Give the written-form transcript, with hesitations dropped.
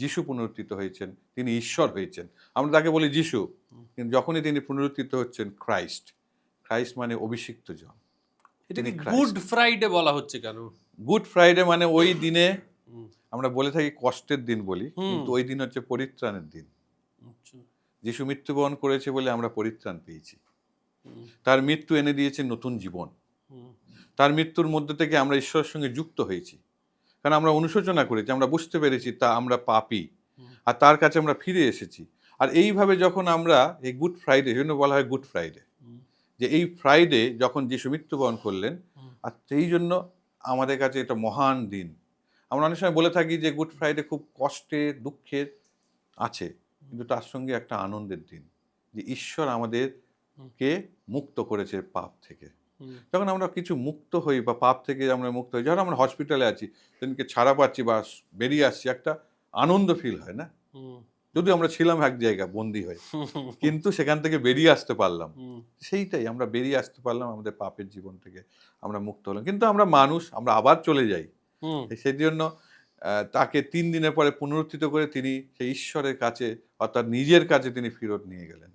যিশু পুনরুত্থিত হয়েছেন, তিনি ঈশ্বর হয়েছেন। আমরা তাকে বলি যিশু, কিন্তু যখনই তিনি পুনরুত্থিত হচ্ছেন ক্রাইস্ট, ক্রাইস্ট মানে অভিষিক্ত জন। এটাকে তিনি ক্রাইস্ট। গুড ফ্রাইডে বলা হচ্ছে কেন? গুড ফ্রাইডে মানে ওই দিনে হুম, আমরা বলে থাকি কষ্টের দিন বলি, হুম। কিন্তু ওই দিন হচ্ছে পরিত্রাণের দিন। আচ্ছা, যিশু মৃত্যুবরণ করেছে বলে আমরা পরিত্রাণ পেয়েছি। হুম, তার মৃত্যু এনে দিয়েছে নতুন জীবন। হুম, তার মৃত্যুর মধ্যে থেকে আমরা ঈশ্বরের সঙ্গে যুক্ত হয়েছি। কারণ আমরা অনুশোচনা করেছি, আমরা বুঝতে পেরেছি তা আমরা পাপী। হুম, আর তার কাছে আমরা ফিরে এসেছি। আর এইভাবে যখন আমরা এই গুড ফ্রাইডে, জন্য বলা হয় গুড ফ্রাইডে, হুম, যে এই ফ্রাইডে যখন যিশু মৃত্যুবরণ করলেন, হুম, আর সেই জন্য আমাদের কাছে এটা মহান দিন। আমরা অনেক সময় বলে থাকি যে গুড ফ্রাইডে খুব কষ্টের, দুঃখের আছে, কিন্তু তার সঙ্গে একটা আনন্দের দিন, যে ঈশ্বর আমাদেরকে মুক্ত করেছে পাপ থেকে। হুম, যখন আমরা কিছু মুক্ত হই বা পাপ থেকে আমরা মুক্ত হই, যখন আমরা হসপিটালে আছি, সেদিনকে ছাড়া পাচ্ছি বা বেরিয়ে আসছি, একটা আনন্দ ফিল হয় না? হুম, যদিও আমরা ছিলাম এক জায়গায় বন্দী হয়ে, কিন্তু সেখান থেকে বেরিয়ে আসতে পারলাম। হুম, সেইটাই, আমরা বেরিয়ে আসতে পারলাম আমাদের পাপের জীবন থেকে, আমরা মুক্ত হলাম। কিন্তু আমরা মানুষ, আমরা আবার চলে যাই। হুম। সেই জন্য তাকে ৩ দিনের পরে পুনরুত্থিত করে তিনি সেই ঈশ্বরের কাছে, অর্থাৎ নিজের কাছে তিনি ফেরত নিয়ে গেলেন।